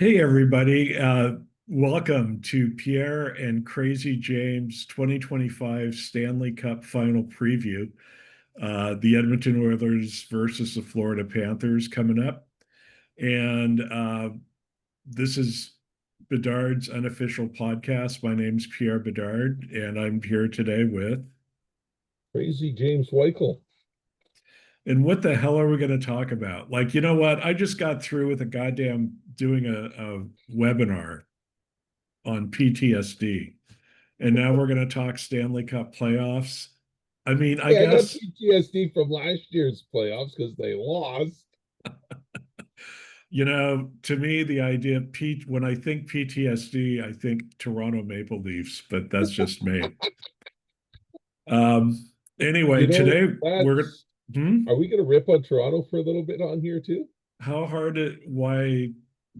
Hey, everybody. Welcome to Pierre and Crazy James 2025 Stanley Cup Final Preview. The Edmonton Oilers versus the Florida Panthers coming up. And this is Bedard's unofficial podcast. My name's Pierre Bedard, and I'm here today with. Crazy James Weichel. And what the hell are we going to talk about? Like, you know what? I just got through with a goddamn doing a webinar on PTSD. And now we're going to talk Stanley Cup playoffs. I mean, I Hey, I got guess, PTSD from last year's playoffs because they lost. to me, the idea of when I think PTSD, I think Toronto Maple Leafs, but that's just me. Um, You anyway, know, today we're, that's hmm? are we going to rip on Toronto for a little bit on here too? How hard why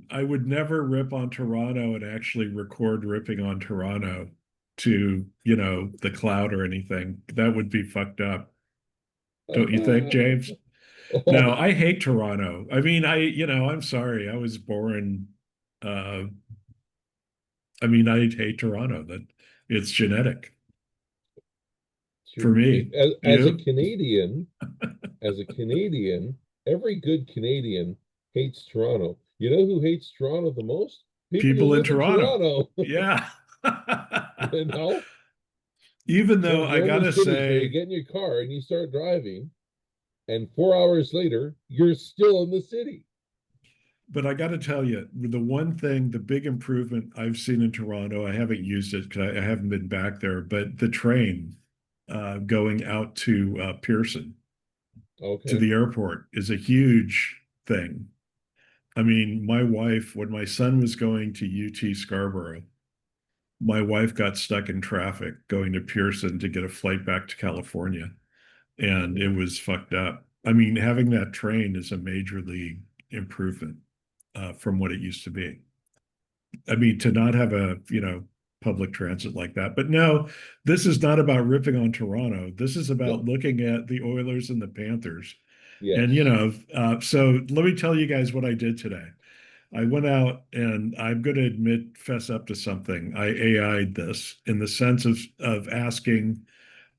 I would never rip on Toronto and actually record ripping on Toronto to, the cloud or anything. That would be fucked up. Don't you think, James? No, Oh, I hate Toronto. I mean, I'm sorry. I was born. Uh, I mean, I hate Toronto. That it's genetic for me. as a You, Canadian, every good Canadian hates Toronto. You know who hates Toronto the most? People who people in live in Toronto. Toronto. Yeah. You know, Even it's one though of the I only gotta cities where you say, get in your car and you start driving, and 4 hours later, you're still in the city. but I gotta tell you, the one thing, the big improvement I've seen in Toronto, I haven't used it because I haven't been back there, but the train going out to Pearson to Okay. the airport is a huge thing. I mean, my wife, when my son was going to UT Scarborough, my wife got stuck in traffic going to Pearson to get a flight back to California, and it was fucked up. I mean, having that train is a major league improvement from what it used to be. I mean, to not have public transit like that. But no, this is not about ripping on Toronto. This is about No. looking at the Oilers and the Panthers. And, Yes. so let me tell you guys what I did today. I went out and I'm going to fess up to something. I AI'd this in the sense of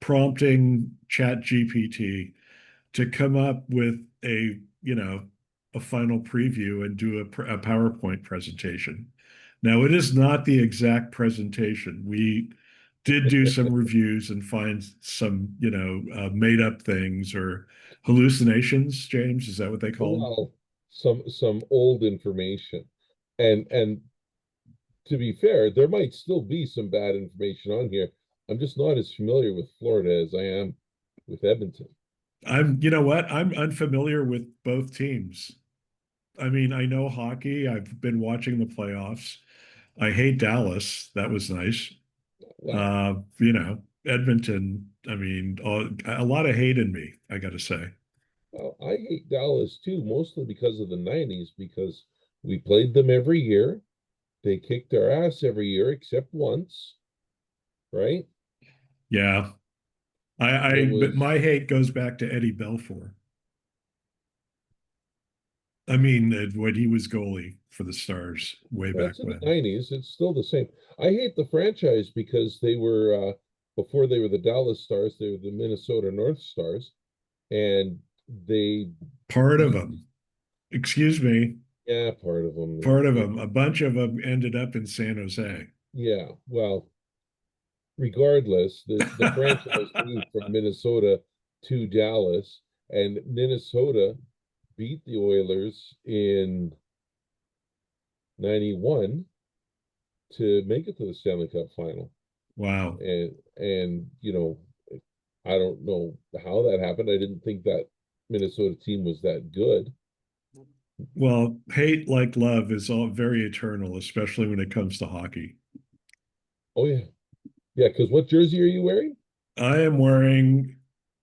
prompting Chat GPT to come up with a final preview and do a PowerPoint presentation. Now, it is not the exact presentation. We did do some reviews and find some, made up things or hallucinations. James, is that what they call them? Well, some old information. And to be fair, there might still be some bad information on here. I'm just not as familiar with Florida as I am with Edmonton. You know what? I'm unfamiliar with both teams. I mean, I know hockey. I've been watching the playoffs. I hate Dallas. That was nice. Wow. Edmonton, I mean, a lot of hate in me, I got to say. Well, I hate Dallas too, mostly because of the 90s, because we played them every year. They kicked our ass every year except once, right? Yeah. It But was my hate goes back to Eddie Belfour. I mean, when he was goalie for the Stars way Well, back it's in the when. 90s. It's still the same. I hate the franchise because they were before they were the Dallas Stars, they were the Minnesota North Stars, and they Part of beat them, excuse me, yeah, part of them. part of them, a bunch of them ended up in San Jose. Yeah, well, regardless, the franchise moved from Minnesota to Dallas, and Minnesota beat the Oilers in 91 to make it to the Stanley Cup Final. Wow. And I don't know how that happened. I didn't think that Minnesota team was that good. Well, hate like love is all very eternal, especially when it comes to hockey. Oh yeah, yeah. Because what jersey are you wearing? I am wearing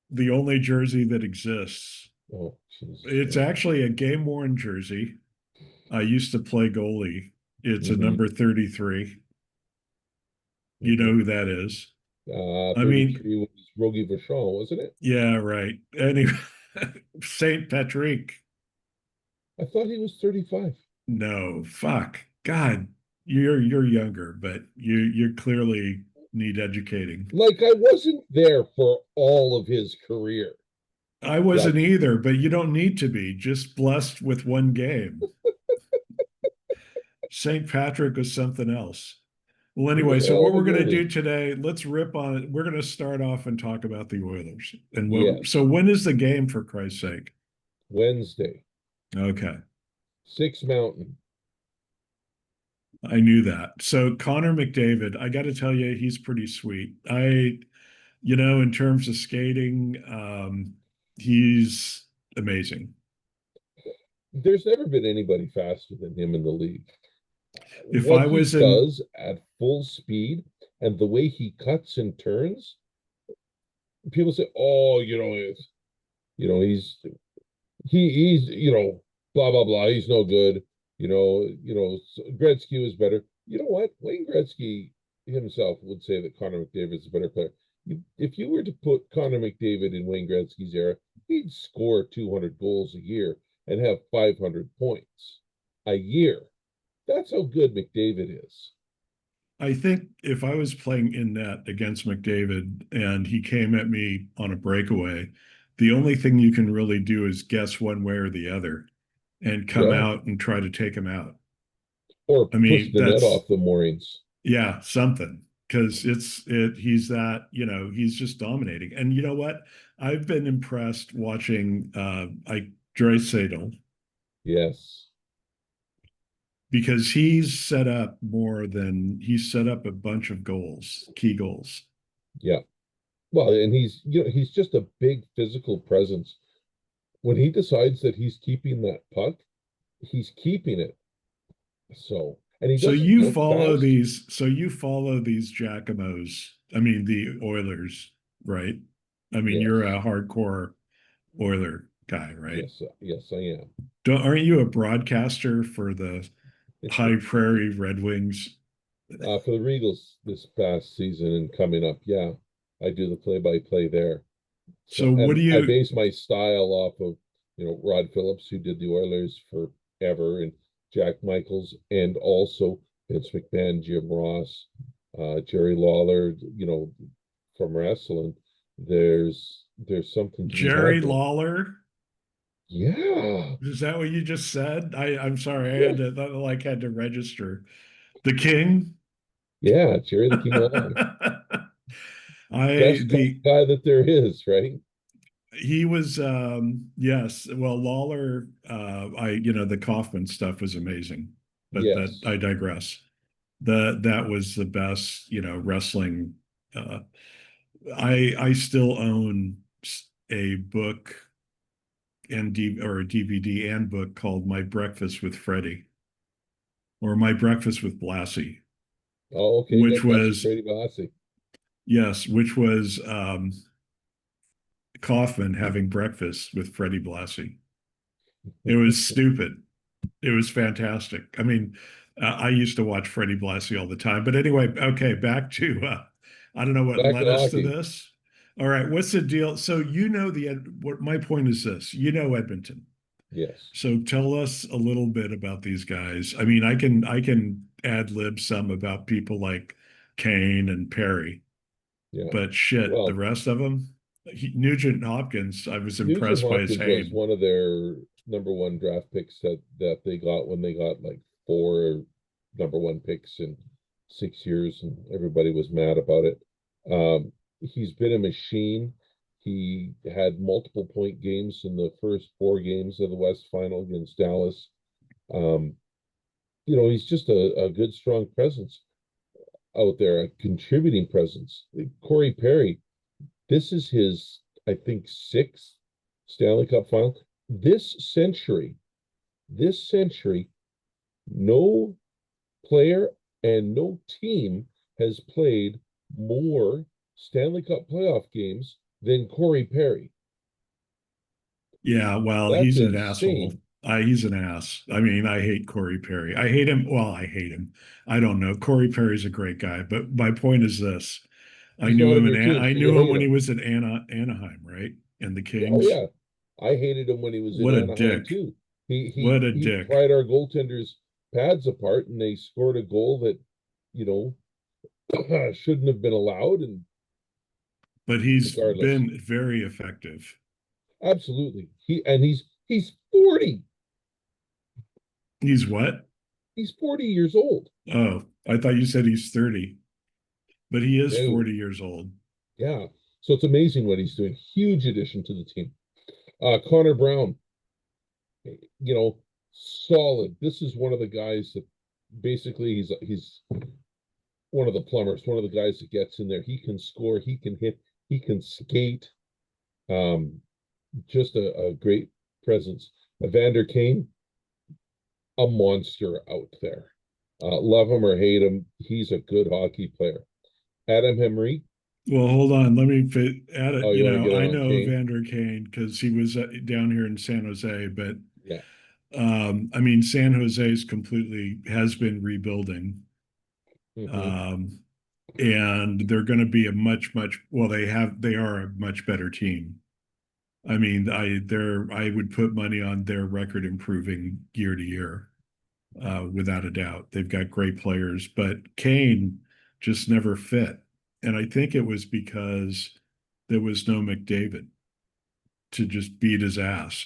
the only jersey that exists. Oh Jesus It's Christ. actually a game worn jersey. I used to play goalie. It's a Mm-hmm. number 33. You know Mm-hmm. who that is. I mean, 33 was Rogie Vachon, wasn't it? yeah, right. Anyway, Saint Patrick. I thought he was 35. No, fuck. God, you're younger, but you clearly need educating. Like I wasn't there for all of his career. I Like, wasn't either, but you don't need to be. Just blessed with one game. St. Patrick was something else. Well, anyway, so well, what we're going to do noted. today, let's rip on it. We're going to start off and talk about the Oilers. And so Yes, when is the game, for Christ's sake? Wednesday, Okay. 6 Mountain. I knew that. So Connor McDavid, I got to tell you, he's pretty sweet. In terms of skating, he's amazing. There's never been anybody faster than him in the league. If What I he was in, does at full speed and the way he cuts and turns, people say, "Oh, he's he's blah blah blah. He's no good. Gretzky was better. You know what? Wayne Gretzky himself would say that Connor McDavid is a better player. If you were to put Connor McDavid in Wayne Gretzky's era, he'd score 200 goals a year and have 500 points a year. That's how good McDavid is. I think if I was playing in net against McDavid and he came at me on a breakaway, the only thing you can really do is guess one way or the other and come Yeah. out and try to take him out. Or I push mean, the net that's off the moorings. yeah, something because he's that, he's just dominating. And you know what? I've been impressed watching like Draisaitl Yes. because he's set up a bunch of goals, key goals. Yeah. Well, and he's just a big physical presence. When he decides that he's keeping that puck, he's keeping it. So, and he doesn't look fast. So you follow these Jacomos, I mean the Oilers, right? I mean, you're Yes. a hardcore Oiler guy, right? Yes, yes, I Aren't you a broadcaster for the am. High Prairie Red Wings? For the Regals this past season and coming up, yeah, I do the play-by-play there. So So, what do and I you base my style off of, Rod Phillips, who did the Oilers forever, and Jack Michaels, and also Vince McMahon, Jim Ross, Jerry Lawler, from wrestling. There's something to be had Jerry there. Lawler? Yeah, Is that what you just said? I'm sorry, I yeah, had to register. The King? yeah, Jerry the King Lawler, I best tough the guy that there is, right? He was yes, well Lawler the Kaufman stuff was amazing. But that Yes. I digress. That was the best, wrestling uh I still own a book or a DVD and book called My Breakfast with Freddie or My Breakfast with Blassie, Oh, okay. You which got Best was Brady Bossy. which was Kaufman having breakfast with Freddie Blassie. It was stupid. It was fantastic. I mean, I used to watch Freddie Blassie all the time. But anyway, okay, back to I don't know what Back to led us to hockey. this. All right, what's the deal? So what my point is this, Edmonton. Yes. So tell us a little bit about these guys. I mean, I can ad lib some about people like Kane and Perry, Yeah. but shit, the Well, rest of them, Nugent Hopkins, I was Nugent impressed by his Hopkins was game. one of their number one draft picks that they got when they got like four number one picks in 6 years, and everybody was mad about it. He's been a machine. He had multiple point games in the first 4 games of the West Final against Dallas. Um, he's just a good, strong presence out there, a contributing presence. Corey Perry, this is his, I think, sixth Stanley Cup final. This century, this century, no player and no team has played more Stanley Cup playoff games than Corey Perry. Yeah, well, That's he's an asshole. insane. He's an ass. I mean, I hate Corey Perry. I hate him. Well, I hate him. I don't know. Corey Perry's a great guy, but my point is this: He's not on your team, I so you knew him hate when he him. was at Anaheim, right? And the Oh Kings. yeah, I hated him when he was in What a Anaheim dick! too. He he What a he dick! pried our goaltenders. pads apart, and they scored a goal that, you know, shouldn't have been allowed. And But he's regardless, been very effective. absolutely, he's 40. He's what? He's 40 years old. Oh, I thought you said he's 30, but he is No, 40 years old. yeah. So it's amazing what he's doing. Huge addition to the team. Connor Brown, you know, solid. This is one of the guys that basically he's one of the plumbers, one of the guys that gets in there. He can score, he can hit, he can skate. Um, just a great presence. Evander Kane, a monster out there. Love him or hate him, he's a good hockey player. Adam Henry. Well, hold on. Let me add it. Oh, you want to get I in on know Kane? Evander Kane because he was down here in San Jose, but Yeah. I mean, San Jose's completely has been rebuilding. Hmm. Um, and they're going to be a well, they are a much better team. I mean, I would put money on their record improving year to year, without a doubt. They've got great players, but Kane just never fit. And I think it was because there was no McDavid to just beat his ass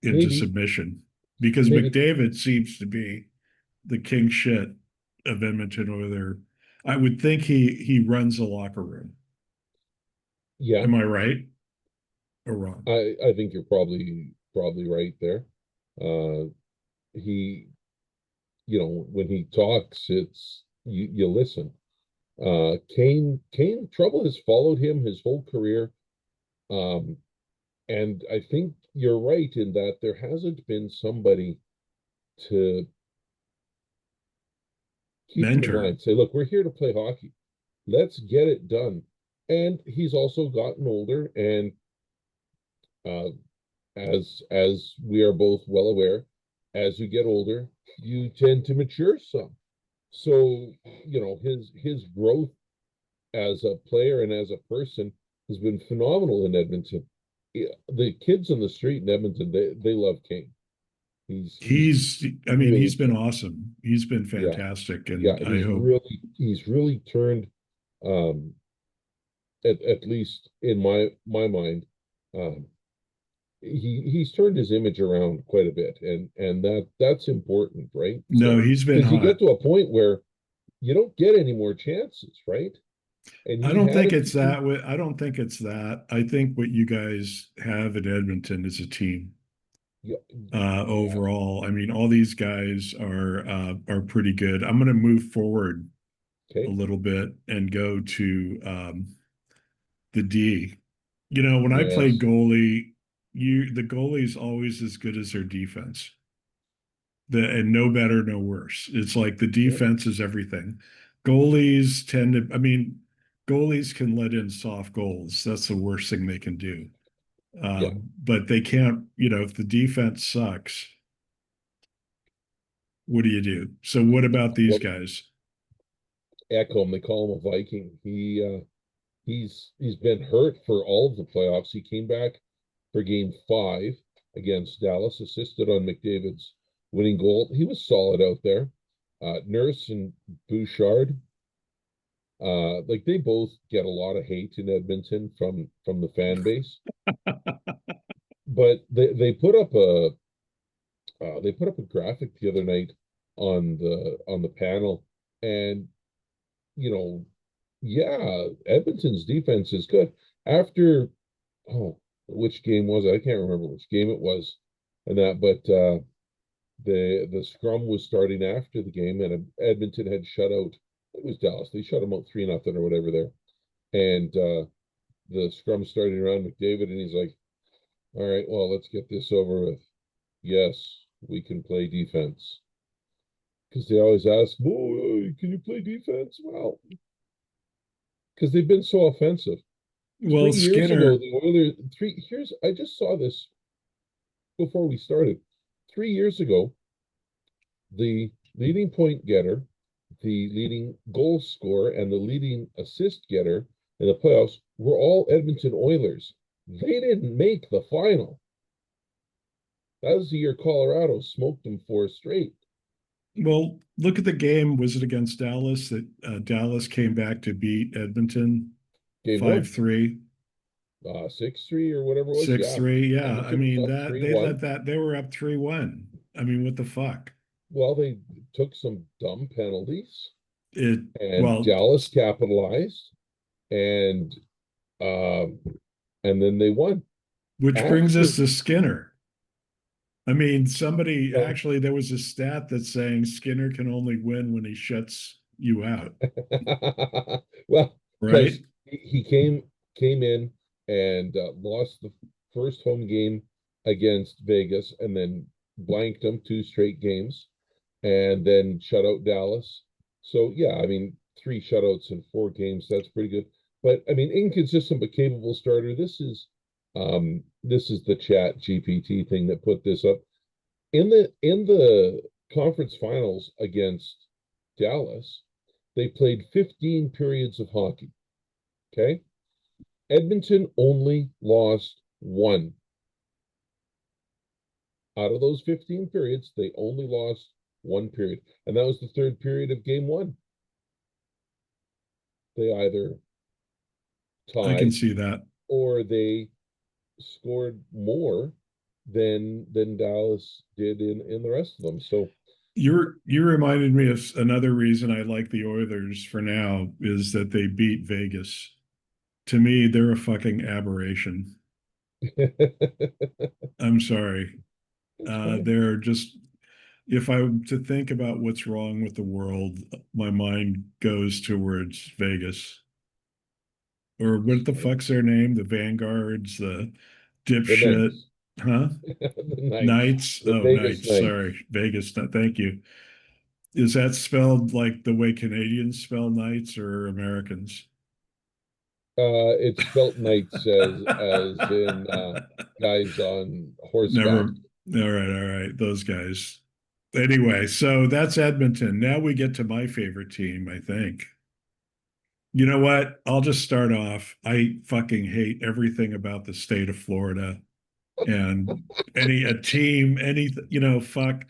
into Maybe, submission. Because maybe, McDavid seems to be the king shit of Edmonton over there. I would think he runs the locker room. yeah. Am I right or wrong? I think you're probably right there. Uh, he, when he talks, it's you listen. Kane, trouble has followed him his whole career. Um, and I think you're right in that there hasn't been somebody to keep him in Mentor. line. Say, look, we're here to play hockey. Let's get it done. And he's also gotten older, and uh, as we are both well aware, as you get older, you tend to mature some. So, his growth as a player and as a person has been phenomenal in Edmonton. Yeah, the kids on the street in Edmonton, they love Kane. He's I mean, he's made been some, awesome. He's been yeah, fantastic, yeah. and I He's really turned, um, at least in my mind, um, he's turned his image around quite a bit, and that's important, right? no, So he's been because you get hot. to a point where you don't get any more chances, right? And I he don't had think a it's few. that way. I don't think it's that. I think what you guys have at Edmonton is a team. Yeah, yeah. Overall, I mean, all these guys are pretty good. I'm going to move forward a Okay. little bit and go to the D. When I played Yes. goalie, the goalie's always as good as their defense. And no better, no worse. It's like the Yep. defense is everything. Goalies tend to, I mean, goalies can let in soft goals. That's the worst thing they can do. Yeah. But they can't, if the defense sucks, what do you do? So what about these Well, guys? Ekholm, they call him a Viking. He's been hurt for all of the playoffs. He came back for game 5 against Dallas, assisted on McDavid's winning goal. He was solid out there. Nurse and Bouchard, like they both get a lot of hate in Edmonton from the fan base, but they put up a graphic the other night on the panel, and you know, yeah, Edmonton's defense is good. After, oh, which game was it? I can't remember which game it was, and that, but the scrum was starting after the game, and Edmonton had shut out. It was Dallas. They shut them out 3-0 or whatever there, and the scrum starting around McDavid, and he's like, "All right, well, let's get this over with. Yes, we can play defense." Because they always ask, "Oh, can you play defense?" Well, because they've been so offensive. Well, 3 years ago, Skinner, the Oilers. I just saw this before we started. 3 years ago, the leading point getter, the leading goal scorer, and the leading assist getter in the playoffs were all Edmonton Oilers. They didn't make the final. That was the year Colorado smoked them 4 straight. Well, look at the game. Was it against Dallas that Dallas came back to beat Edmonton Game one, 5-3, 6-3 or whatever it was. Yeah, 6-3? Yeah, I Edmonton was mean up that three they one. let that they were up 3-1. I mean, what the fuck? Well, they took some dumb penalties, It and well, Dallas capitalized, and um, and then they won which brings us after. to Skinner. I mean, somebody Well, actually there was a stat that's saying Skinner can only win when he shuts you out, well, because right? he came in and lost the first home game against Vegas, and then blanked them two straight games, and then shut out Dallas. So yeah, I mean, three shutouts in four games, that's pretty good. But I mean, inconsistent but capable starter. This is the Chat GPT thing that put this up in the conference finals against Dallas. They played 15 periods of hockey. Okay. Edmonton only lost one. Out of those 15 periods, they only lost one period. And that was the third period of game one. They either I can tied see that. or they scored more than Dallas did in the rest of them. So You reminded me of another reason I like the Oilers for now is that they beat Vegas. To me, they're a fucking aberration. I'm sorry. it's fine. They're just, if I were to think about what's wrong with the world, my mind goes towards Vegas. Or It's what the fine. fuck's their name? The Vanguards, the The dipshit, Knights. huh? The Knights. Knights. The Oh, Vegas Knights. Knights. Sorry. Vegas. Thank you. Is that spelled like the way Canadians spell Knights or Americans? It's spelt knights as in guys on horseback. Never. All right. Those guys. Anyway, so that's Edmonton. Now we get to my favorite team, I think. You know what? I'll just start off. I fucking hate everything about the state of Florida and any a team, any fuck.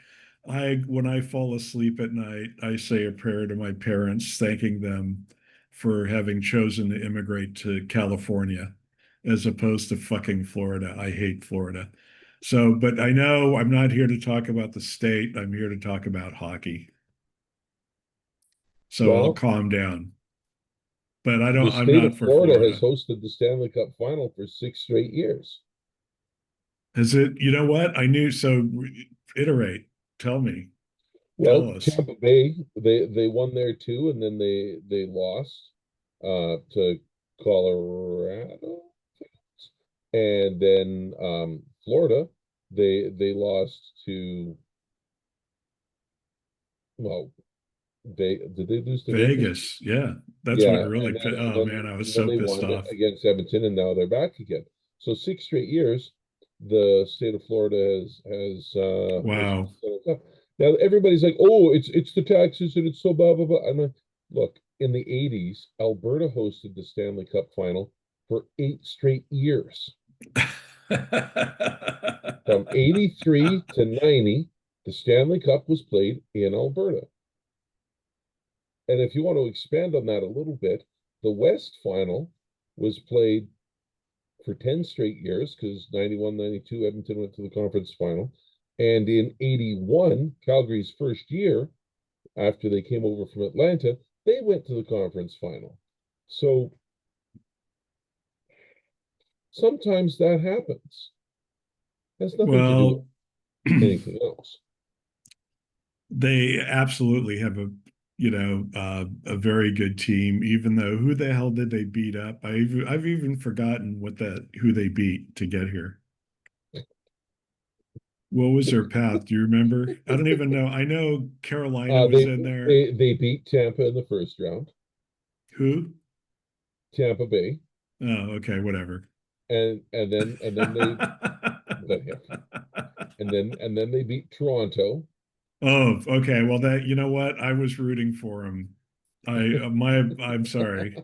I when I fall asleep at night, I say a prayer to my parents, thanking them for having chosen to immigrate to California as opposed to fucking Florida. I hate Florida. So, but I know I'm not here to talk about the state. I'm here to talk about hockey. So I'll Well, calm down. But I the don't, I'm state not of for Florida has Florida. hosted the Stanley Cup Final for 6 straight years. Is it, you know what? I knew. So iterate. Tell me. Well, Tell us. Tampa Bay, they won there too, and then they lost to Colorado, and then Florida, they lost to, well, did they lose to Vegas? Vegas. Yeah. That's what Yeah, really, oh man, I was and then so they pissed won off. against Edmonton, and now they're back again. So 6 straight years, the state of Florida has hosted Wow. the Stanley Cup. Now everybody's like, "Oh, it's the taxes and it's so blah blah blah." I'm like, look, in the '80s, Alberta hosted the Stanley Cup final for 8 straight years. From '83 to '90, the Stanley Cup was played in Alberta. And if you want to expand on that a little bit, the West final was played for 10 straight years because 91, 92, Edmonton went to the conference final. And in 81, Calgary's first year after they came over from Atlanta, they went to the conference final. So sometimes that happens. It has nothing to do with Well, anything else. they absolutely have a very good team, even though who the hell did they beat up? I've even forgotten who they beat to get here. What was their path? Do you remember? I don't even know. I know Carolina was They in there. they beat Tampa in the first round, Who? Tampa Bay, Oh, okay, whatever. and then they but yeah, and then they beat Toronto. Oh, okay. Well, that you know what? I was rooting for him. I'm sorry.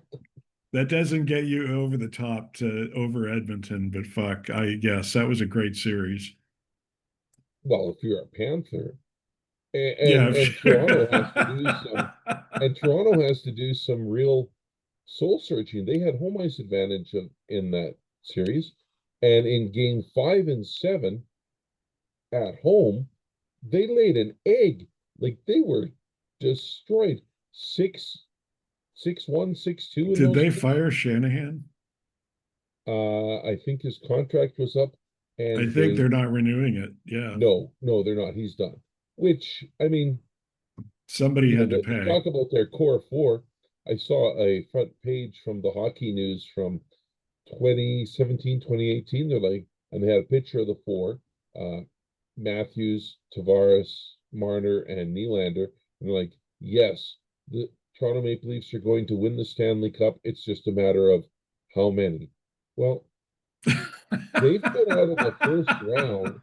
That doesn't get you over the top to over Edmonton, but fuck, I yes, that was a great series. Well, if you're a Panther. Yeah. And Toronto has to do some, and Toronto has to do some real soul searching. They had home ice advantage in that series, and in game 5 and 7 at home, they laid an egg. Like they were destroyed. 6-1, 6-2 in Did those they games. fire Shanahan? I think his contract was up, I and think they they're not renewing it. Yeah. no, they're not. He's done. Which I mean, Somebody had to they pay. talk about their core four. I saw a front page from the hockey news from 2017, 2018. They're like, and they had a picture of the four, uh, Matthews, Tavares, Marner, and Nylander. And they're like, yes, the Toronto Maple Leafs are going to win the Stanley Cup. It's just a matter of how many. Well, they've been out of the first round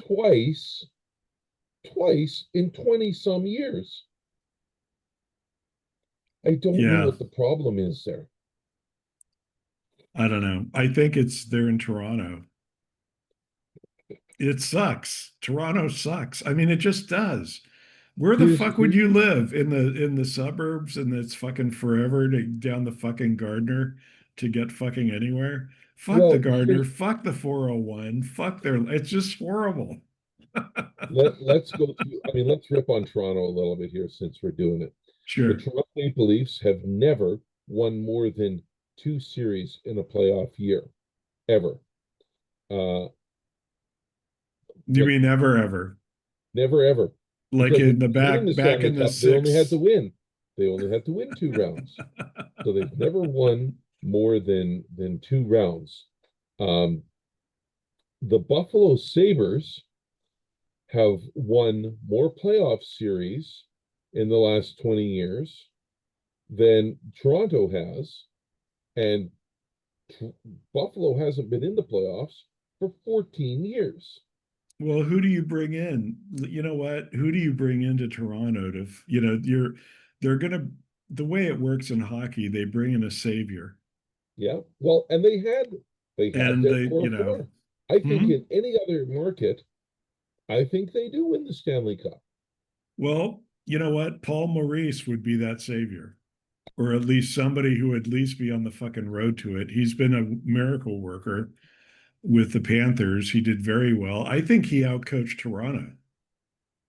twice, twice in 20 some years. I don't know Yeah. what the problem is there. I don't know. I think it's they're in Toronto. It sucks. Toronto sucks. I mean, it just does. Where the fuck would Here's you live? In the suburbs and it's fucking forever to down the fucking Gardner to get fucking anywhere? Fuck the well, Gardner, here fuck the 401, fuck their it's just horrible. let's go through. I mean, let's rip on Toronto a little bit here since we're doing it. The Sure. Toronto Maple Leafs have never won more than two series in a playoff year, ever. Uh, You look, mean ever ever? never ever. Like Because when in the they did win the back Stanley in the Cup, they only had to six. win. They only had to win two rounds. So they've never won more than two rounds. Um, the Buffalo Sabres have won more playoff series in the last 20 years than Toronto has, and Buffalo hasn't been in the playoffs for 14 years. Well, who do you bring in? You know what? Who do you bring into Toronto to, they're gonna, the way it works in hockey, they bring in a savior. Yeah, well, and they had And their they, core four. I think hmm? in any other market, I think they do win the Stanley Cup. Well, you know what? Paul Maurice would be that savior, or at least somebody who would at least be on the fucking road to it. He's been a miracle worker with the Panthers. He did very well. I think he outcoached Toronto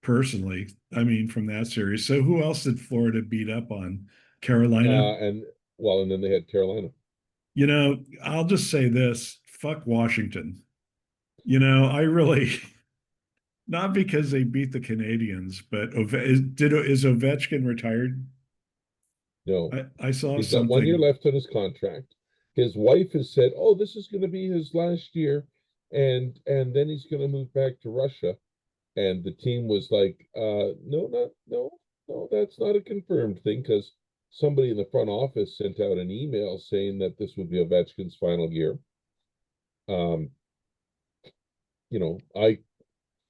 personally. I mean, from that series. So who else did Florida beat up on? Carolina? And well, and then they had Carolina. I'll just say this, fuck Washington. I really, not because they beat the Canadians, but is Ovechkin retired? No, I saw he's got 1 year something. left on his contract. His wife has said, "Oh, this is going to be his last year, and then he's going to move back to Russia." And the team was like, "No, no, that's not a confirmed thing," because somebody in the front office sent out an email saying that this would be Ovechkin's final year. Um, I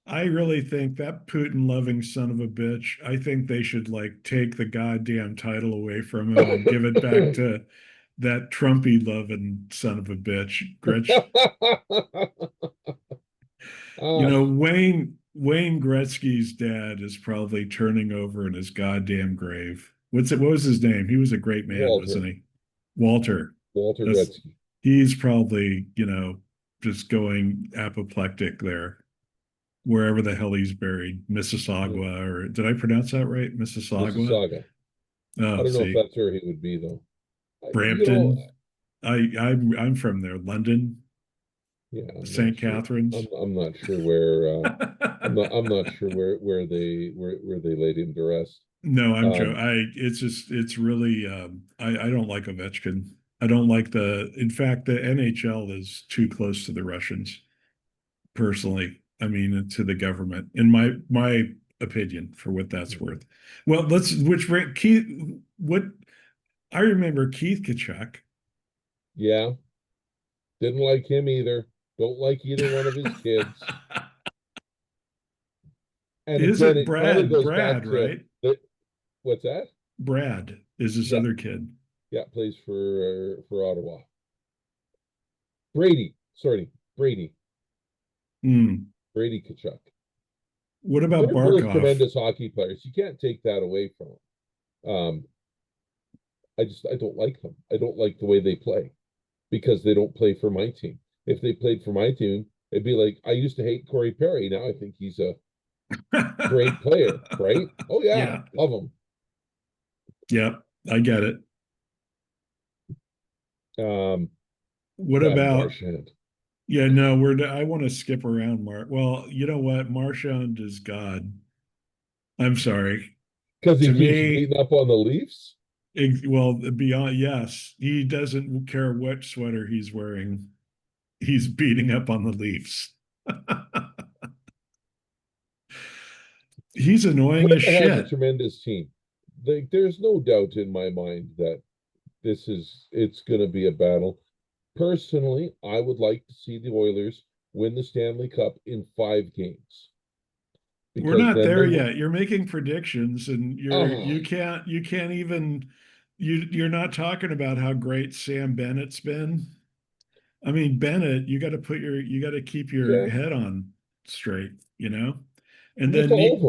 I really think that Putin loving son of a bitch, I think they should like take the goddamn title away from him and give it back to that Trumpy loving son of a bitch, Gretch. ah, Wayne Gretzky's dad is probably turning over in his goddamn grave. What was his name? He was a great man, Walter wasn't he? Walter. Walter That's Gretzky. he's probably, just going apoplectic there, wherever the hell he's buried. Yeah, Mississauga, or did I pronounce that right? Mississauga? Mississauga. I Oh, don't know if see. that's where he would be though. Brampton. I'm from there. London, Yeah, I'm not St. sure. I'm Catharines. I'm not sure where I'm not sure where they laid him to rest. No, I'm joking. Um, It's really, I don't like Ovechkin. I don't like in fact, the NHL is too close to the Russians, personally. I mean, to the government, in my opinion, for what that's mhm. worth. Well, Keith, what I remember Keith Kachuk. Yeah, didn't like him either. Don't like either one of his kids. And Is again, it it kind of goes back Brad, to right? the what's that? Brad is this Yeah, other kid. yeah, plays for Ottawa. Brady, sorry, Brady, Hmm. Brady Kachuk. What about They're both Barkov? tremendous hockey players. You can't take that away from them. I don't like them. I don't like the way they play because they don't play for my team. If they played for my team, it'd be like I used to hate Corey Perry. Now I think he's a great player, right? Oh yeah, Yeah. love him. Yep. I get it. Um, What God, about, Marchand, yeah, no, I want to skip around Well, you know what? Marchand is God. I'm sorry. because he To keeps me, beating up on the Leafs. well, beyond, yes, he doesn't care what sweater he's wearing. He's beating up on the Leafs. He's annoying as Florida has a shit. tremendous team. There's no doubt in my mind that it's going to be a battle. Personally, I would like to see the Oilers win the Stanley Cup in 5 games We're because not then there they will. yet. You're making predictions and Oh, you can't even you're not talking about how great Sam Bennett's been. I mean, Bennett, you got to keep your yeah, head on straight, you know? And with then all of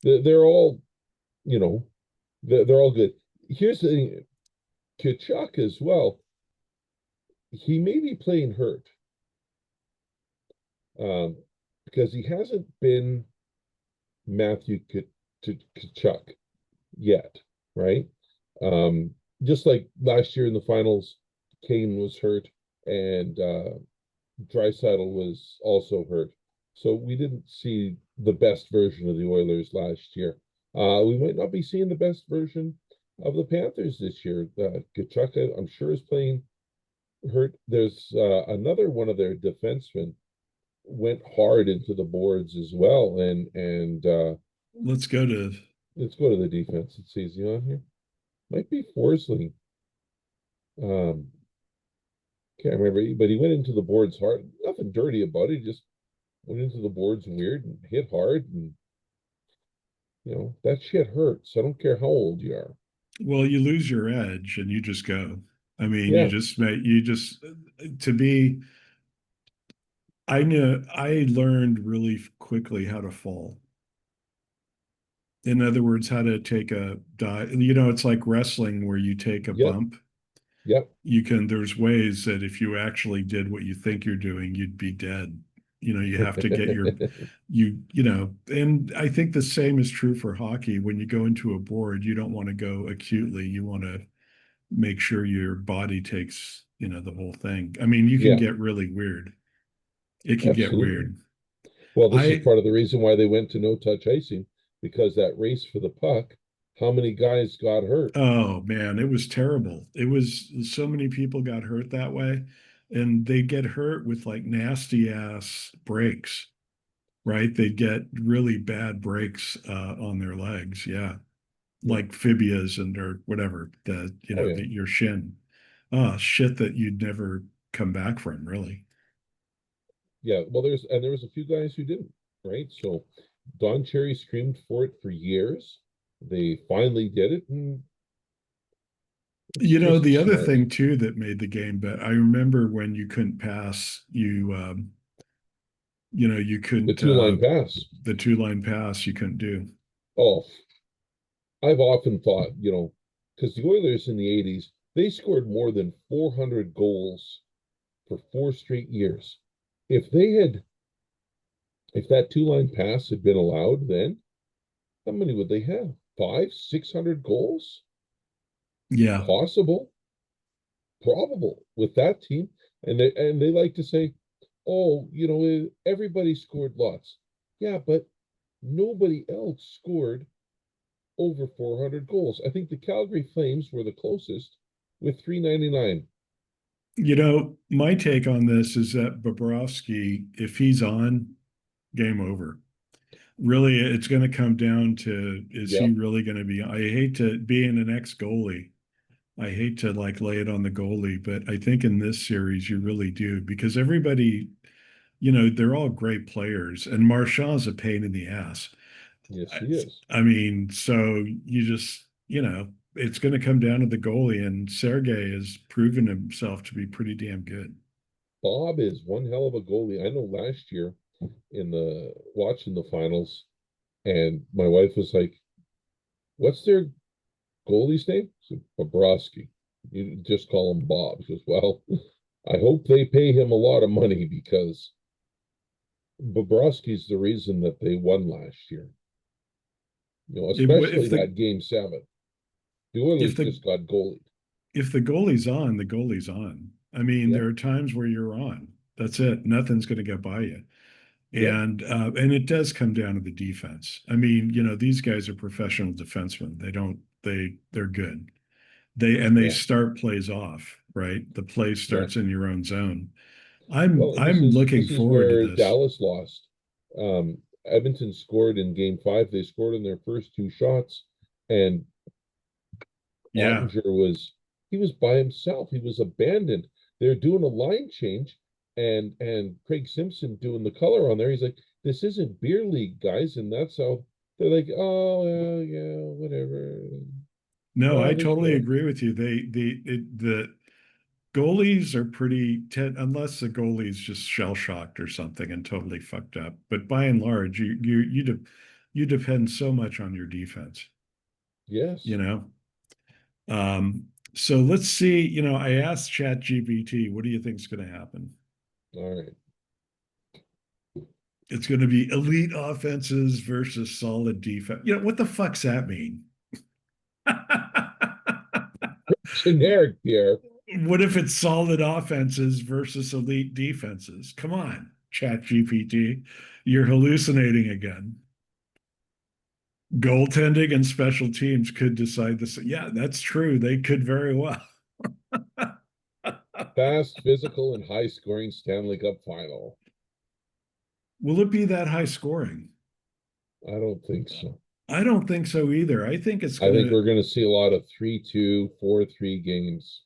them, they're all you know, they're all good. Here's the thing, Kachuk as well. He may be playing hurt um, because he hasn't been Matthew Kachuk yet, right? Um, just like last year in the finals, Kane was hurt and Draisaitl was also hurt. So we didn't see the best version of the Oilers last year. We might not be seeing the best version of the Panthers this year. Kachuk, I'm sure, is playing hurt. There's another one of their defensemen went hard into the boards as well. And let's go to let's go to the defense. Let's see, is he on here? Might be Forsling. Um, can't remember, but he went into the boards hard. Nothing dirty about it. He just went into the boards weird and hit hard, and that shit hurts. I don't care how old you are. well, you lose your edge and you just go. I mean, Yeah, you just to be I learned really quickly how to fall. In other words, how to take a dive. You know, it's like wrestling where you take a yep, bump. yep. There's ways that if you actually did what you think you're doing, you'd be dead. You know, you have to get and I think the same is true for hockey. When you go into a board, you don't want to go acutely. You want to make sure your body takes, the whole thing. I mean, you can Yeah, get really weird. It can get absolutely. weird. Well, this is I part of the reason why they went to no touch icing because that race for the puck, how many guys got hurt? Oh man, it was terrible. It was so many people got hurt that way, and they get hurt with like nasty ass breaks, right? They get really bad breaks on their legs, yeah, Yeah. like fibias and or whatever Oh yeah. your shin. Oh, shit that you'd never come back from, really. Yeah. Well, there was a few guys who didn't, right? So Don Cherry screamed for it for years. They finally did it, and it's just The other smart. thing too that made the game better, I remember when you couldn't pass, you The couldn't, two line pass. the two-line pass you couldn't do. Oh, I've often thought, because the Oilers in the 80s, they scored more than 400 goals for 4 straight years. If they had, if that two line pass had been allowed, then how many would they have? 600 goals? Yeah. Possible, probable with that team. And they like to say, oh, everybody scored lots. Yeah, but nobody else scored over 400 goals. I think the Calgary Flames were the closest with 399. My take on this is that Bobrovsky, if he's on, game over. Really, it's going to come down to is he Yep. really going to be? I hate to being an ex-goalie. I hate to like lay it on the goalie, but I think in this series you really do because everybody, they're all great players, and Marchand's a pain in the ass. Yes, I, he is. I mean, so you just, it's going to come down to the goalie, and Sergey has proven himself to be pretty damn good. Bob is one hell of a goalie. I know last year in the watching the finals, and my wife was like, "What's their goalie's name?" I said, Bobrovsky. You just call him Bob. She goes, "Well, I hope they pay him a lot of money because Bobrovsky's the reason that they won last year. If Especially the that game 7. The if Oilers the just got goalied. if the goalie's on, the goalie's on. I mean, Yeah, there are times where you're on. That's it. Nothing's going to get by you. yeah, And it does come down to the defense. I mean, these guys are professional defensemen. They're good. They yeah, start plays off, right? The play yeah. starts in your own zone. I'm Well, and this I'm is looking this is forward to where this. Dallas lost. Edmonton scored in game 5. They scored in their first 2 shots, and Yeah. Ottinger was by himself. He was abandoned. They're doing a line change, and Craig Simpson doing the color on there. He's like, "This isn't beer league, guys," and that's how they're like, "Oh yeah, yeah, whatever." No, Oh, I they totally scored. agree with you. The goalies are unless the goalie's just shell shocked or something and totally fucked up. But by and large, you depend so much on your defense, you Yes. know. So let's see. I asked ChatGPT, what do you think is going to happen? All right. It's going to be elite offenses versus solid defense. What the fuck's that mean? Generic, Pierre. What if it's solid offenses versus elite defenses? Come on, Chat GPT. You're hallucinating again. Goaltending and special teams could decide this. Yeah, that's true. They could very well. Fast, physical, and high-scoring Stanley Cup Final. Will it be that high scoring? I don't think so. I don't think so either. I think it's I going think to, we're going to see a lot of 3-2, 4-3 games,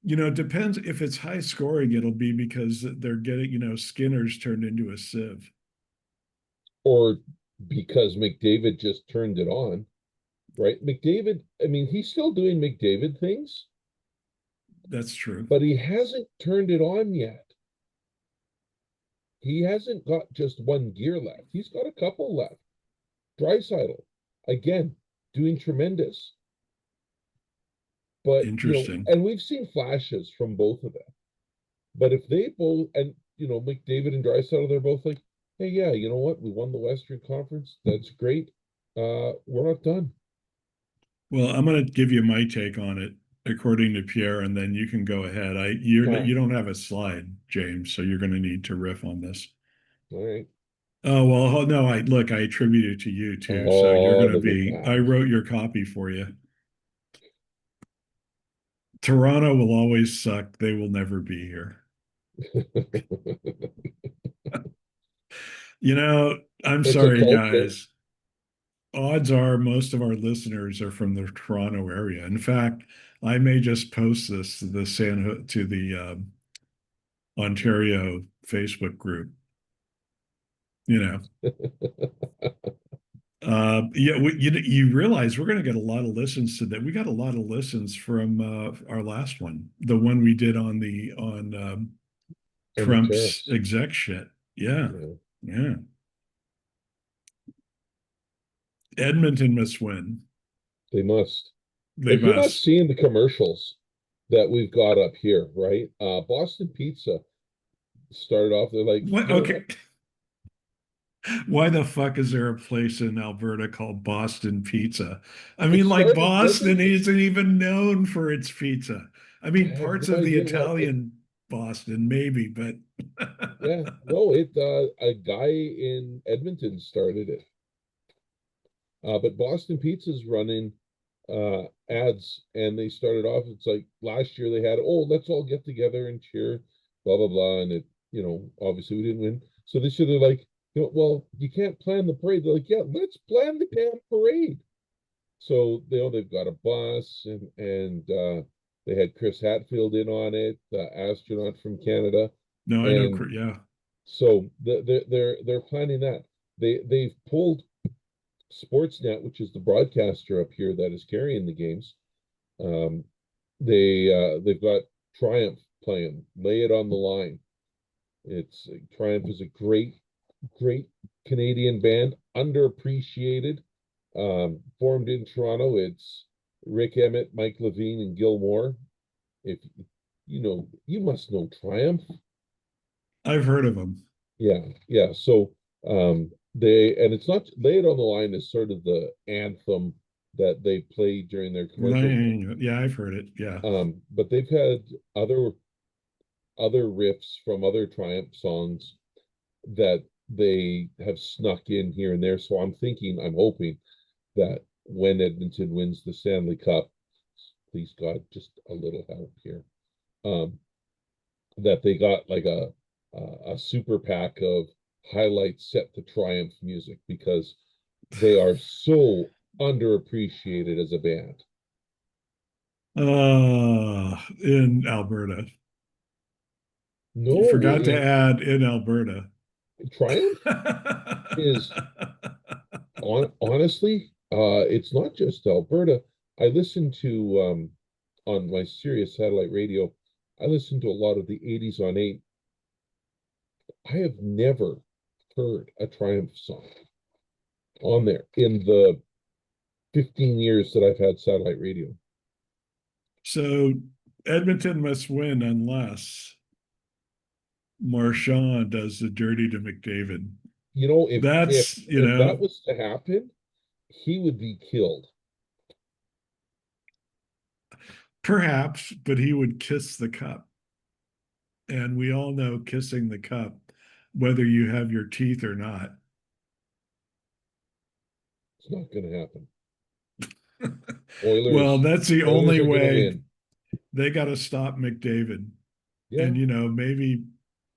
depends if it's high scoring, it'll be because they're getting, Skinner's turned into a sieve. or because McDavid just turned it on, right? McDavid, I mean, he's still doing McDavid things, That's true. but he hasn't turned it on yet. He hasn't got just one gear left. He's got a couple left. Draisaitl, again, doing tremendous. But, Interesting. and we've seen flashes from both of them. But if they both, and, McDavid and Draisaitl, they're both like, hey, yeah, you know what? We won the Western Conference. That's great. We're not done. Well, I'm going to give you my take on it according to Pierre, and then you can go ahead. All You right. don't have a slide, James, so you're going to need to riff on this. All right. Oh, well, no, I attribute it to you too. So you're Oh, going to look at be, I that. wrote your copy for you. Toronto will always suck. They will never be here. I'm It's a sorry, culture. guys. Odds are most of our listeners are from the Toronto area. In fact, I may just post this to the Ontario Facebook group. You know, yeah, you realize we're going to get a lot of listens to that. We got a lot of listens from our last one, the one we did on On the Trump's tariffs. exec shit. Yeah, Yeah, yeah. Edmonton must win. they must. They If you're not must. seeing the commercials that we've got up here, right? Boston Pizza started off, they're like, What? you know Okay. what? Why the fuck is there a place in Alberta called Boston Pizza? I It mean, like started, Boston doesn't it? isn't even known for its pizza. I I mean, have parts no of the idea what it, Italian Boston, maybe, but yeah, no, a guy in Edmonton started it. But Boston Pizza's running ads, and they started off. It's like last year they had, oh, let's all get together and cheer, blah blah blah, and obviously we didn't win. So this year they're like, well, you can't plan the parade. They're like, yeah, let's plan the damn parade. So they've got a bus, and they had Chris Hatfield in on it, the astronaut from Canada, no, I know. and Yeah, so they're planning that. They've pulled Sportsnet, which is the broadcaster up here that is carrying the games. Um, they've got Triumph playing, Lay It on the Line. It's Triumph is a great Canadian band, underappreciated. Formed in Toronto. It's Rick Emmett, Mike Levine, and Gil Moore. If you know, you must know Triumph. I've heard of them. Yeah, yeah. So they and it's not Lay It on the Line is sort of the anthem that they play during their commercial break. Yeah, I've heard it. Yeah. But they've had other riffs from other Triumph songs that they have snuck in here and there. So I'm hoping that when Edmonton wins the Stanley Cup, please God, just a little help here. Um, that they got like a super pack of highlights set to Triumph music because they are so underappreciated as a band. In Alberta. You No, forgot to add in Alberta. Triumph is honestly, it's not just Alberta. I listen to on my Sirius satellite radio. I listen to a lot of the 80s on 8. I have never heard a Triumph song on there in the 15 years that I've had satellite radio. So Edmonton must win unless Marchand does the dirty to McDavid. You know, That's, if that was to happen, he would be killed. perhaps, but he would kiss the cup. And we all know kissing the cup, whether you have your teeth or not. It's not going to happen. Oilers, Well, that's the Oilers only are going to way. win. They got to stop McDavid. Yeah, And maybe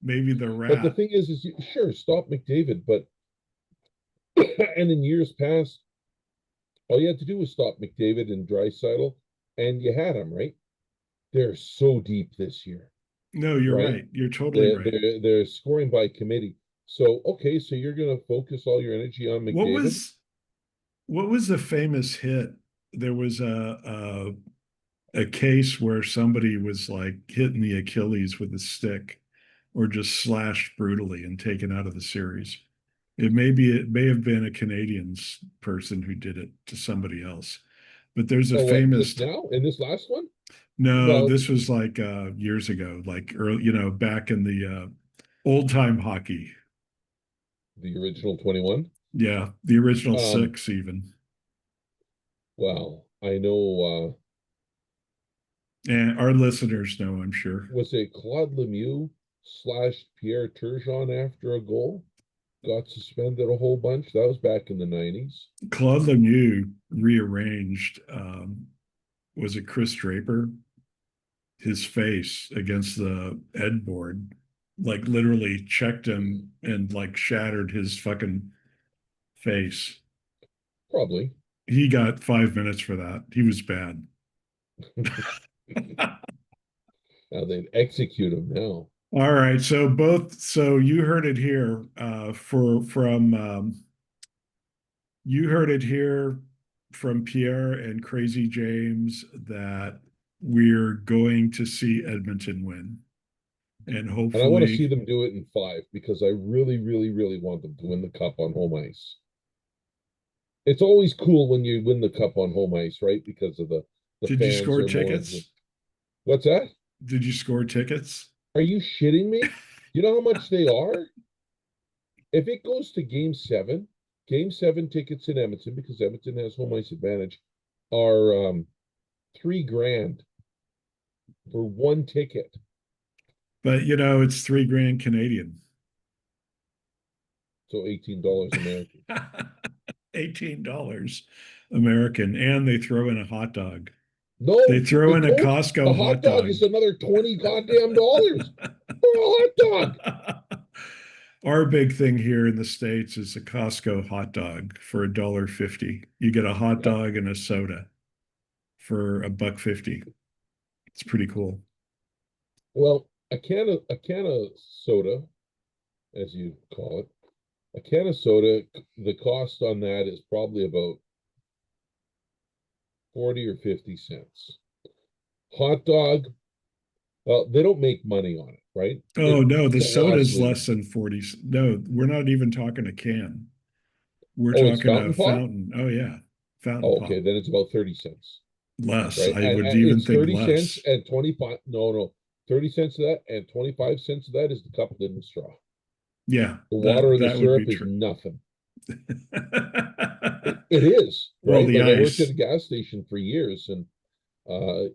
the but the rat. thing is sure stop McDavid, but and in years past, all you had to do was stop McDavid and Draisaitl, and you had them right. They're so deep this year, No, you're right? right. You're totally They're right. they're, they're scoring by committee. So okay, so you're going to focus all your energy on What McDavid. was what was the famous hit? There was a case where somebody was like hitting the Achilles with a stick or just slashed brutally and taken out of the series. It may have been a Canadians person who did it to somebody else. But there's a Oh, what famous just now in this last one? no, Well, this was like years ago, like early, back in the old time hockey. the original 21. Yeah, the original Um, six even. well, I know. And our listeners know, I'm sure. Was it Claude Lemieux slashed Pierre Turgeon after a goal? Got suspended a whole bunch. That was back in the 90s. Claude Lemieux rearranged, was it Chris Draper? His face against the Ed board, like literally checked him and like shattered his fucking face. Probably. He got 5 minutes for that. He was bad. Now they'd execute him now. All right, so you heard it here for from you heard it here from Pierre and Crazy James that we're going to see Edmonton win. And And I want to see hopefully, them do it in 5 because I really, really, really want them to win the cup on home ice. It's always cool when you win the cup on home ice, right? Because of the did you fans score are more into. tickets? What's that? Did you score tickets? Are you shitting me? You know how much they are? If it goes to game 7 tickets in Edmonton, because Edmonton has home ice advantage, are 3 grand for one ticket. But it's 3 grand Canadian. So $18 American. $18 American, and they throw in a hot dog. They No, throw they in a don't. The Costco hot hot dog dog. is another 20 goddamn dollars for a hot dog. Our big thing here in the States is a Costco hot dog for $1.50. You get a hot Yeah. dog and a soda for $1.50. It's pretty cool. Well, a can of soda, as you call it, a can of soda, the cost on that is probably about 40 or 50 cents. Hot dog, well, they don't make money on it. right? Oh no, the It's a loss soda's leader. less than 40. No, we're not even talking a can. We're Oh, it's talking a fountain pop? fountain. Oh yeah, fountain Oh, okay, pop. then it's about 30 cents, Less. right? I would And even it's think 30 cents less. and 25, no, no, 30 cents of that and 25 cents of that is the cup lid and straw. Yeah, The water that and the that would be syrup is true. nothing. It is, Well, right? the Like I worked at ice. a gas station for years and uh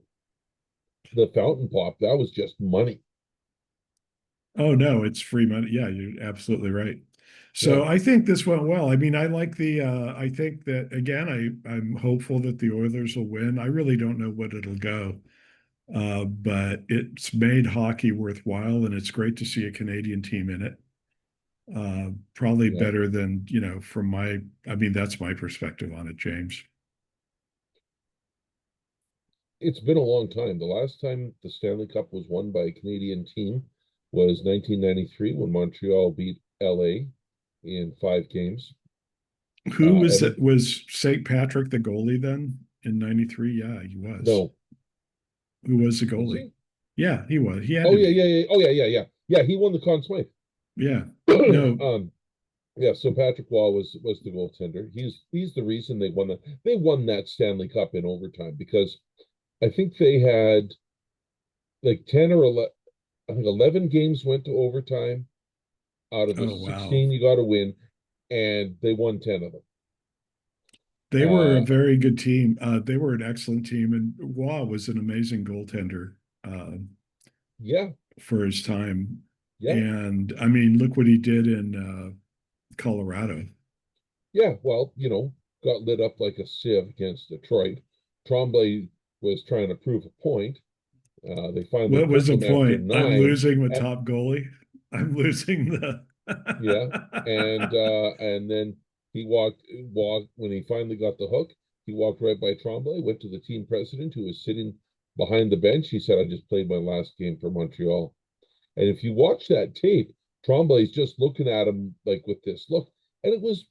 the fountain pop, that was just money. Oh no, it's free money. Yeah, you're absolutely right. Yeah, So I think this went well. I mean, I like the I think that again, I'm hopeful that the Oilers will win. I really don't know what it'll go. But it's made hockey worthwhile and it's great to see a Canadian team in it. Probably yeah. better than, from I mean, that's my perspective on it, James. It's been a long time. The last time the Stanley Cup was won by a Canadian team was 1993 when Montreal beat LA in 5 games. Who was it? Edmonton, Was St. Patrick the goalie then in 93? Yeah, he was. no, Who was the was goalie? he? Yeah, he was. He had Oh to yeah, be. yeah, yeah. Oh yeah, yeah, yeah. Yeah, he won the Conn Smythe. Yeah. No, Yeah, so Patrick Waugh was the goaltender. He's the reason they won that Stanley Cup in overtime because I think they had like 10 or 11, I think 11 games went to overtime. Out of the oh wow. 16 you got to win, and they won 10 of them. They were a Uh, very good team. They were an excellent team, and Waugh was an amazing goaltender yeah, for his time. yeah, And I mean, look what he did in Colorado. yeah. Well, got lit up like a sieve against Detroit. Tremblay was trying to prove a point. They finally What was pulled the them after point? I'm 9. losing the And, top goalie. I'm losing the. yeah, and then he walked when he finally got the hook. He walked right by Tremblay, went to the team president who was sitting behind the bench. He said, "I just played my last game for Montreal." And if you watch that tape, Tremblay's just looking at him like with this look. And it was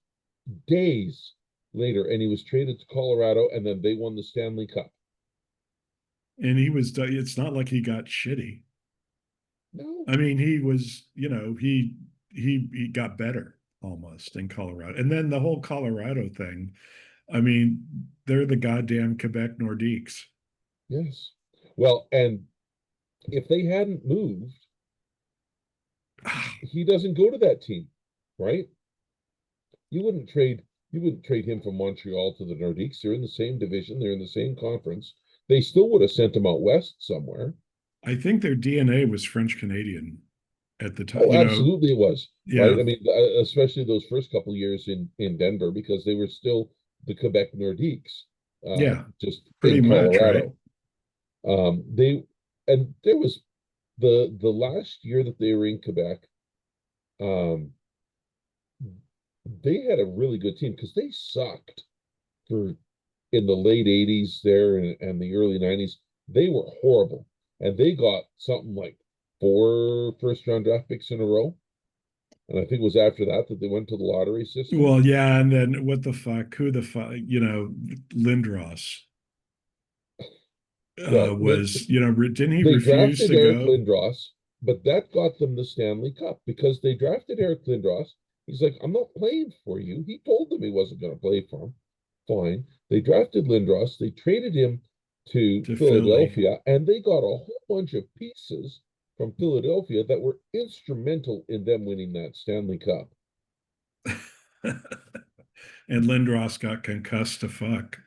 days later, and he was traded to Colorado, and then they won the Stanley Cup. And he was. It's not like he got shitty. No, I mean, he was. He got better almost in Colorado, and then the whole Colorado thing. I mean, they're the goddamn Quebec Nordiques. yes. Well, and if they hadn't moved, he doesn't go to that team, right? You wouldn't trade you wouldn't trade him from Montreal to the Nordiques. They're in the same division, they're in the same conference. They still would have sent him out west somewhere. I think their DNA was French Canadian at the time. Oh, absolutely, it was right. Yeah, I mean, especially those first couple of years in Denver because they were still the Quebec Nordiques, yeah, just pretty in much, right? Colorado. They and there was the last year that they were in Quebec. Um, they had a really good team because they sucked for in the late '80s there and the early '90s. They were horrible, and they got something like 4 first round draft picks in a row. And I think it was after that that they went to the lottery system. Well, yeah, and then what the fuck? Who the fuck? Lindros Well, was. Didn't he they refuse drafted to Eric go? Lindros, but that got them the Stanley Cup because they drafted Eric Lindros. He's like, I'm not playing for you. He told them he wasn't going to play for him. Fine. They drafted Lindros. They traded him to To Philly. Philadelphia, and they got a whole bunch of pieces from Philadelphia that were instrumental in them winning that Stanley Cup. And Lindros got concussed to fuck.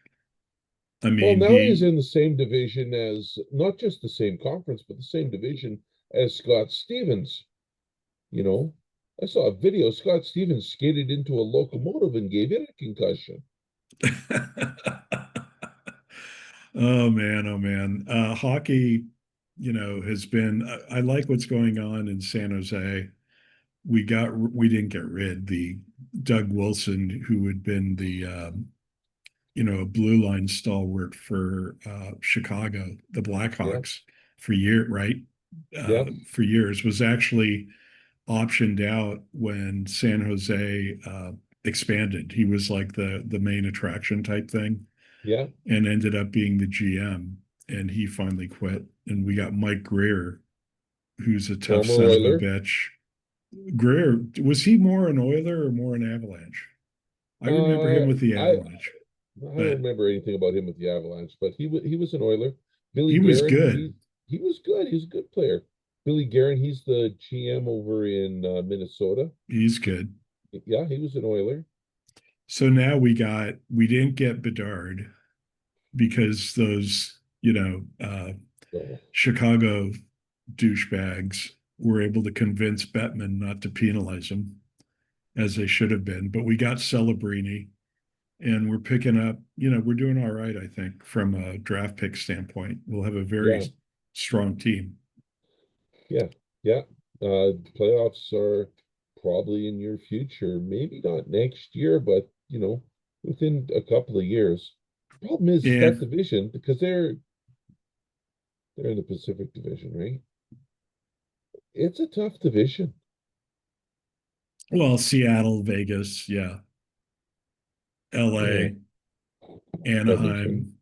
I Well, mean, now he's he, in the same division as not just the same conference, but the same division as Scott Stevens. You know, I saw a video. Scott Stevens skated into a locomotive and gave it a concussion. oh man, oh man. Hockey, has been, I like what's going on in San Jose. We didn't get rid the Doug Wilson, who had been the, a blue line stalwart for Chicago, the Yeah, Blackhawks for right? yeah, For years was actually optioned out when San Jose expanded. He was like the main attraction type thing, yeah. and ended up being the GM. And he finally quit. And we got Mike Greer, who's a tough Former son of a Oiler. bitch. Greer, was he more an Oiler or more an Avalanche? I remember Uh, him with the I Avalanche, I don't but remember anything about him with the Avalanche, but he was an Oiler. Billy he was Guerin, good. he was good. He was a good player. Billy Guerin, he's the GM over in Minnesota. He's good. Yeah, he was an Oiler. So now we didn't get Bedard because those, So Chicago douchebags were able to convince Bettman not to penalize him as they should have been. But we got Celebrini, and we're picking up, we're doing all right, I think, from a draft pick standpoint. We'll have a very yeah, strong team. yeah, yeah. Playoffs are probably in your future. Maybe not next year, but within a couple of years. Problem is that And division because they're in the Pacific Division, right? It's a tough division. well, Seattle, Vegas, yeah, Yeah, LA, Edmonton. Anaheim.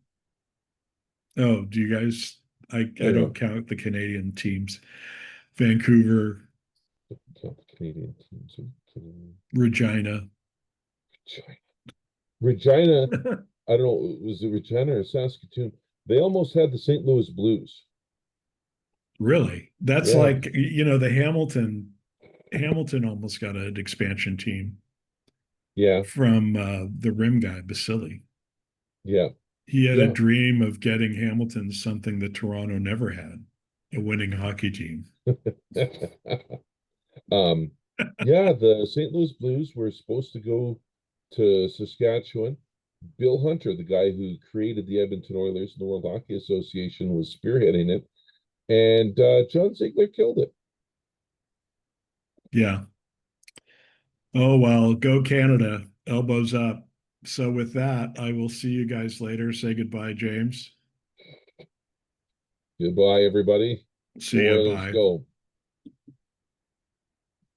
Oh, do you guys? I Oh yeah, don't count the Canadian teams. Vancouver, it's not the Canadian teams. Regina. Regina. Regina, I don't know, was it Regina or Saskatoon? They almost had the St. Louis Blues. Really? That's Yeah, like, the Hamilton almost got an expansion team yeah, from the rim guy, Basili. yeah, He had a yeah. dream of getting Hamilton something that Toronto never had, a winning hockey team. Um, yeah, the St. Louis Blues were supposed to go to Saskatchewan. Bill Hunter, the guy who created the Edmonton Oilers and the World Hockey Association, was spearheading it, and John Ziegler killed it. Yeah. Oh, well, go Canada. Elbows up. So with that, I will see you guys later. Say goodbye, James. Goodbye, everybody. Go See ya. Oilers, Bye. go.